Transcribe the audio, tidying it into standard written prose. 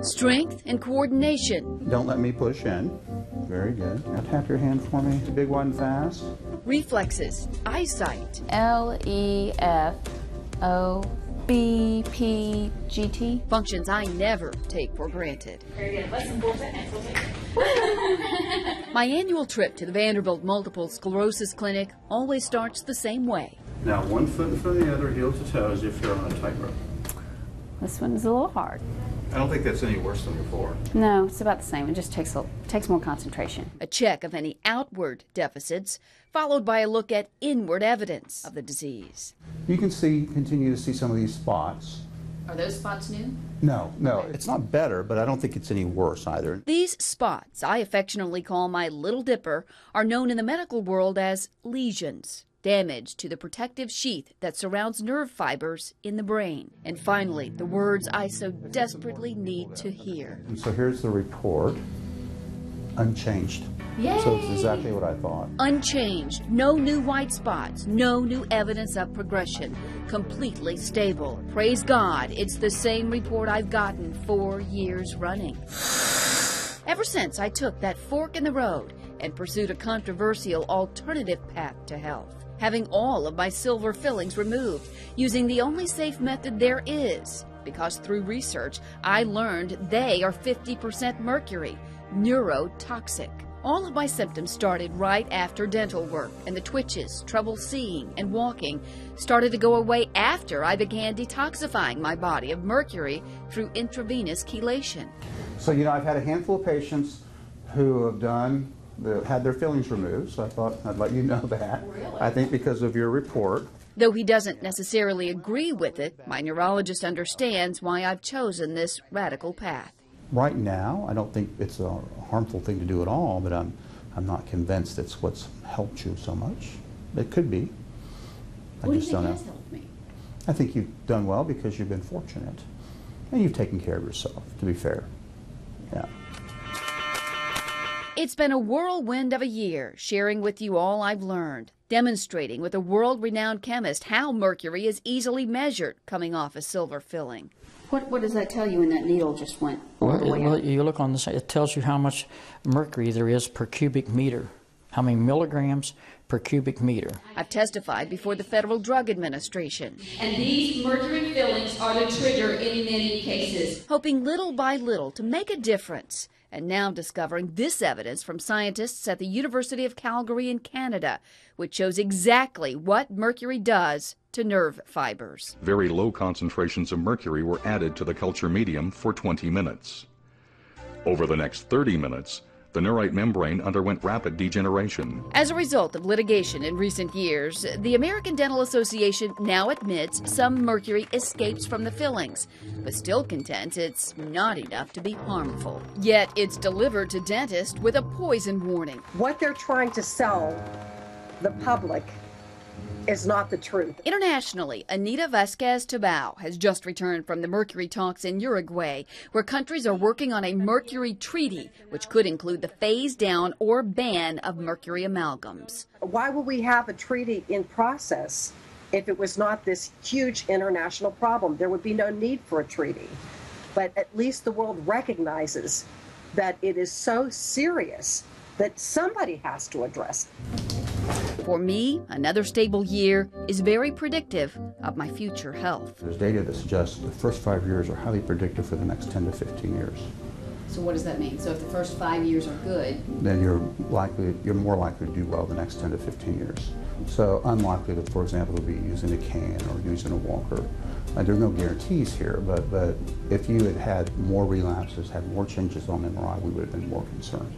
Strength and coordination. Don't let me push in. Very good. Now tap your hand for me. Big, wide, and fast. Reflexes. Eyesight. LEFOBPGT. Functions I never take for granted. Very good. Lesson 4 next. We'll take it. My annual trip to the Vanderbilt Multiple Sclerosis Clinic always starts the same way. Now 1 foot in front of the other, heel to toe, as if you're on a tightrope. This one's a little hard. I don't think that's any worse than before. No, it's about the same. It just takes more concentration. A check of any outward deficits, followed by a look at inward evidence of the disease. You can continue to see some of these spots. Are those spots new? No, it's not better, but I don't think it's any worse either. These spots, I affectionately call my Little Dipper, are known in the medical world as lesions. Damage to the protective sheath that surrounds nerve fibers in the brain. And finally, the words I so desperately need to hear. And so here's the report. Unchanged. Yay! So it's exactly what I thought. Unchanged, no new white spots, no new evidence of progression, completely stable. Praise God, it's the same report I've gotten 4 years running. Ever since I took that fork in the road and pursued a controversial alternative path to health, having all of my silver fillings removed, using the only safe method there is, because through research I learned they are 50% mercury, neurotoxic. All of my symptoms started right after dental work, and the twitches, trouble seeing and walking started to go away after I began detoxifying my body of mercury through intravenous chelation. So, I've had a handful of patients who have had their fillings removed, so I thought I'd let you know that. Really? I think because of your report. Though he doesn't necessarily agree with it, my neurologist understands why I've chosen this radical path. Right now, I don't think it's a harmful thing to do at all, but I'm not convinced it's what's helped you so much. It could be. What do you think has helped me? I think you've done well because you've been fortunate. And you've taken care of yourself, to be fair. Yeah. It's been a whirlwind of a year, sharing with you all I've learned, demonstrating with a world-renowned chemist how mercury is easily measured coming off a silver filling. What does that tell you when that needle just went? Well, you look on the side, it tells you how much mercury there is per cubic meter, how many milligrams per cubic meter. I've testified before the Federal Drug Administration. And these mercury fillings are the trigger in many cases. Hoping little by little to make a difference. And now discovering this evidence from scientists at the University of Calgary in Canada, which shows exactly what mercury does to nerve fibers. Very low concentrations of mercury were added to the culture medium for 20 minutes. Over the next 30 minutes, the neurite membrane underwent rapid degeneration. As a result of litigation in recent years, the American Dental Association now admits some mercury escapes from the fillings, but still contends it's not enough to be harmful. Yet it's delivered to dentists with a poison warning. What they're trying to sell the public is not the truth. Internationally, Anita Vasquez-Tabao has just returned from the mercury talks in Uruguay, where countries are working on a mercury treaty, which could include the phase down or ban of mercury amalgams. Why would we have a treaty in process if it was not this huge international problem? There would be no need for a treaty. But at least the world recognizes that it is so serious that somebody has to address it. For me, another stable year is very predictive of my future health. There's data that suggests the first 5 years are highly predictive for the next 10 to 15 years. So what does that mean? So if the first 5 years are good, then you're more likely to do well the next 10 to 15 years. So unlikely to, for example, to be using a cane or using a walker. There are no guarantees here, but if you had had more relapses, had more changes on MRI, we would have been more concerned.